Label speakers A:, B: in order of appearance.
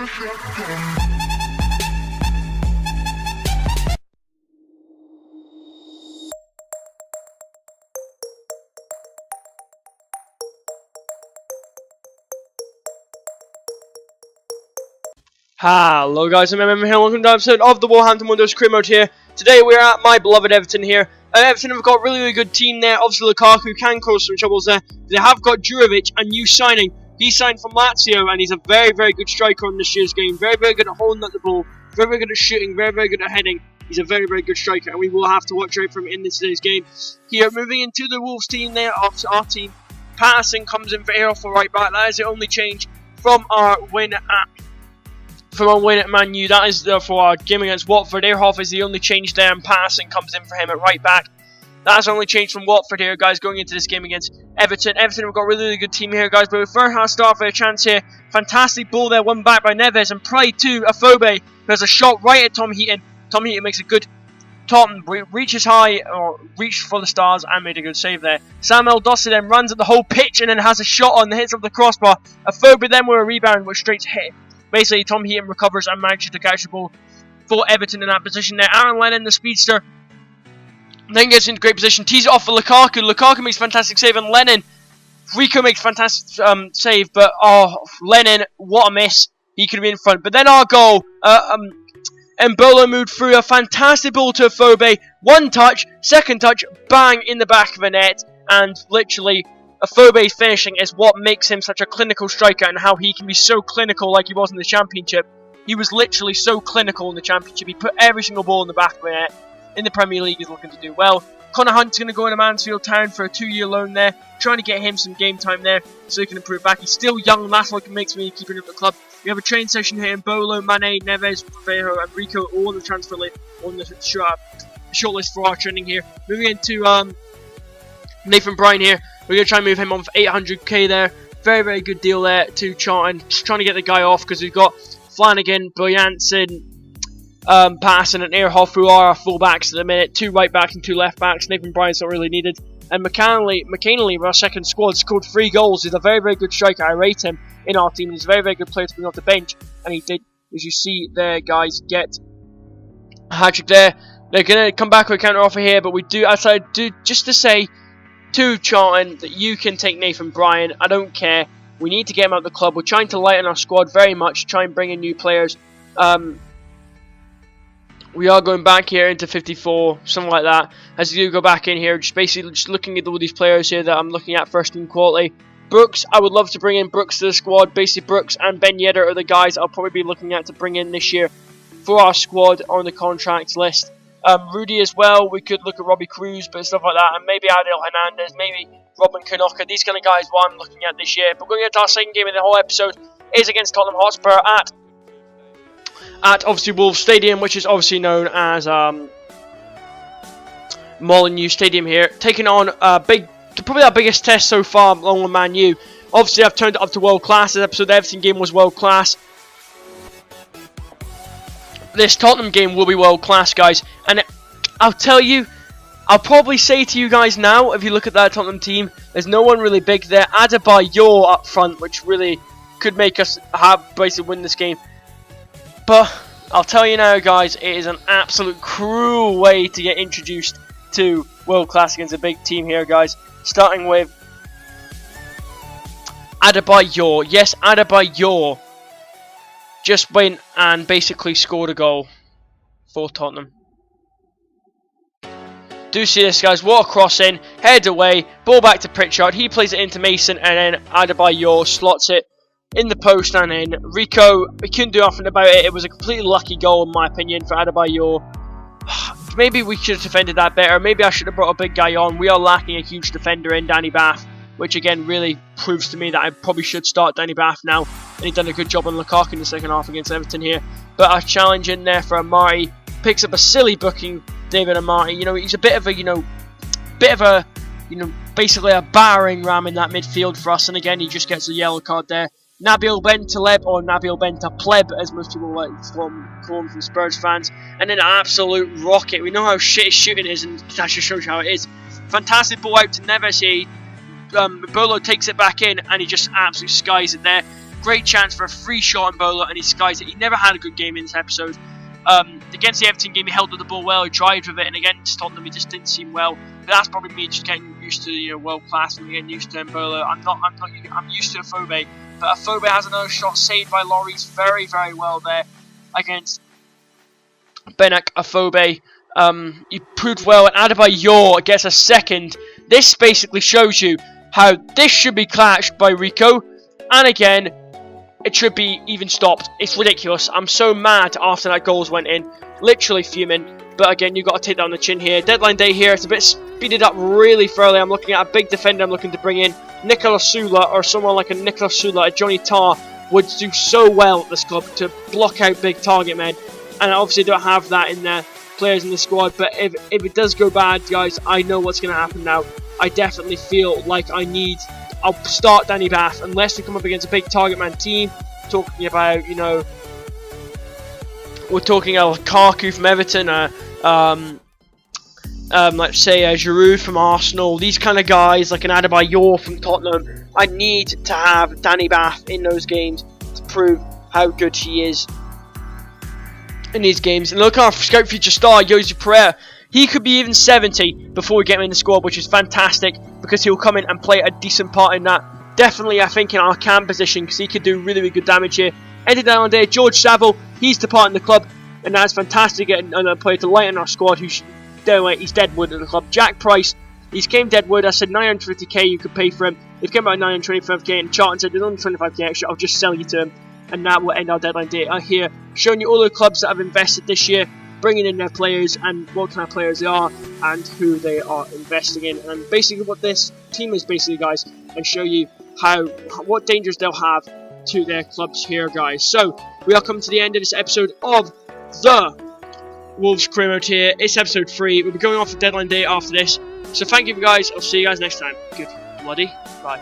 A: Hello guys, I'm here, welcome to another episode of the Wolverhampton Wanderers career mode here. Today we are at my beloved Everton here. Everton have got a really good team there. Obviously Lukaku can cause some troubles there. They have got Jurovic, a new signing. He signed from Lazio and he's a very good striker in this year's game. Very good at holding up the ball, very good at shooting, very good at heading. He's a very good striker and we will have to watch out for him in today's game. Here, moving into the Wolves team there, our team. Patterson comes in for Errol for right back. That is the only change from our win at Man U. That is for our game against Watford. Earhoff is the only change there, and Patterson comes in for him at right back. That's the only change from Watford here, guys, going into this game against Everton. Everton have got a really good team here, guys, but with Verha start for a chance here. Fantastic ball there, won back by Neves, and pride to Afobe. There's a shot right at Tom Heaton. Tom Heaton makes a good Tom reaches high, or reached for the stars, and made a good save there. Samuel Dossi then runs at the whole pitch, and then has a shot on the hits of the crossbar. Afobe then with a rebound, which straight hit. Basically, Tom Heaton recovers and manages to catch the ball for Everton in that position there. Aaron Lennon, the speedster, then gets into great position, tees it off for Lukaku. Lukaku makes a fantastic save, and Rico makes a fantastic save, but Lennon, what a miss. He could have been in front. But then our goal, Mbolo moved through a fantastic ball to Afobe. One touch, second touch, bang in the back of the net, and literally Afobe's finishing is what makes him such a clinical striker, and how he can be so clinical like he was in the Championship. He was literally so clinical in the Championship. He put every single ball in the back of the net. In the Premier League, he's looking to do well. Connor Hunt's going to go into Mansfield Town for a 2-year loan there, trying to get him some game time there so he can improve back. He's still young, and that's what makes me keeping him at the club. We have a training session here in Bolo, Mane, Neves, Ferro, and Rico, all on the transfer list, on the shortlist for our training here. Moving into Nathan Bryan here. We're going to try and move him on for 800k there. Very good deal there to Charlton. Just trying to get the guy off because we've got Flanagan, Boyanson, Patterson and Earhoff, who are our full-backs at the minute. 2 right-backs and 2 left-backs. Nathan Bryan's not really needed. And McKinley, our second squad, scored 3 goals. He's a very good striker. I rate him in our team. He's a very good player to bring off the bench. And he did, as you see there, guys, get a hat-trick there. They're going to come back with a counter-offer here, but we do, as I do, just to say to Charlton that you can take Nathan Bryan. I don't care. We need to get him out of the club. We're trying to lighten our squad very much, try and bring in new players. We are going back here into 54, something like that. As you go back in here, just looking at all these players here that I'm looking at first in quality. Brooks, I would love to bring in Brooks to the squad. Basically, Brooks and Ben Yedder are the guys I'll probably be looking at to bring in this year for our squad on the contracts list. Rudy as well, we could look at Robbie Cruz, but stuff like that, and maybe Adil Hernandez, maybe Robin Knocker. These kind of guys what I'm looking at this year. But going into our second game of the whole episode is against Tottenham Hotspur at obviously Wolves Stadium, which is obviously known as Molineux Stadium here, taking on probably our biggest test so far along with Man U. Obviously I've turned it up to world class. This episode, the Everton game was world class. This Tottenham game will be world class, guys, and I'll tell you, I'll probably say to you guys now, if you look at that Tottenham team, there's no one really big there. Adebayor up front, which really could make us basically win this game. But I'll tell you now, guys, it is an absolute cruel way to get introduced to world class against a big team here, guys. Starting with Adebayor. Yes, Adebayor just went and basically scored a goal for Tottenham. Do see this, guys. What a cross in, head away, ball back to Pritchard. He plays it into Mason, and then Adebayor slots it in the post and in. Rico, we couldn't do nothing about it. It was a completely lucky goal, in my opinion, for Adebayor. Maybe we should have defended that better. Maybe I should have brought a big guy on. We are lacking a huge defender in Danny Bath, which again really proves to me that I probably should start Danny Bath now. And he's done a good job on Lukaku in the second half against Everton here. But a challenge in there for Amari. Picks up a silly booking, David Amari. You know, he's a bit of a, basically a battering ram in that midfield for us. And again, he just gets a yellow card there. Nabil Bentaleb, or Nabil Bentapleb, as most people like to call him from Spurs fans. And then an absolute rocket. We know how shit his shooting is, and that just shows you how it is. Fantastic ball out to Neves here. Bolo takes it back in, and he just absolutely skies it there. Great chance for a free shot on Bowler, and he skies it. He never had a good game in this episode. Against the Everton game, he held with the ball well, he drived with it, and against Tottenham, he just didn't seem well. But that's probably me just getting used to world class and getting used to Mbola. I'm used to Afobe, but Afobe has another shot saved by Lloris very, very well there against Benak Afobe. He proved well, and Adebayor gets a second. This basically shows you how this should be clashed by Rico, and again, it should be even stopped. It's ridiculous. I'm so mad after that goals went in. Literally fuming. But again, you've got to take that on the chin here. Deadline day here. It's a bit speeded up really thoroughly. I'm looking at a big defender I'm looking to bring in. Nicolas Sula, or someone like a Nicolas Sula, a Johnny Tarr, would do so well at this club to block out big target men. And I obviously don't have that in the players in the squad. But if it does go bad, guys, I know what's going to happen now. I definitely feel like I'll start Danny Bath unless we come up against a big target man team. Talking about, we're talking about Lukaku from Everton, let's say Giroud from Arsenal. These kind of guys, like an Adebayor from Tottenham. I need to have Danny Bath in those games to prove how good he is in these games. And look at our scout future star, Jose Pereira. He could be even 70 before we get him in the squad, which is fantastic because he'll come in and play a decent part in that. Definitely, I think, in our cam position because he could do really, really good damage here. Ended down on day, George Saville, he's departing the club, and that's fantastic getting a player to lighten our squad who's he's Deadwood at the club. Jack Price, he's came Deadwood. I said 950k you could pay for him. They've come about 925k, and Charlton said there's only 25k extra, I'll just sell you to him. And that will end our deadline day here, showing you all the clubs that have invested this year, bringing in their players and what kind of players they are and who they are investing in, and basically what this team is basically, guys, and show you what dangers they'll have to their clubs here, guys. So we are coming to the end of this episode of the Wolves career mode here. It's episode 3. We'll be going off the deadline day after this. So thank you guys. I'll see you guys next time. Good bloody bye.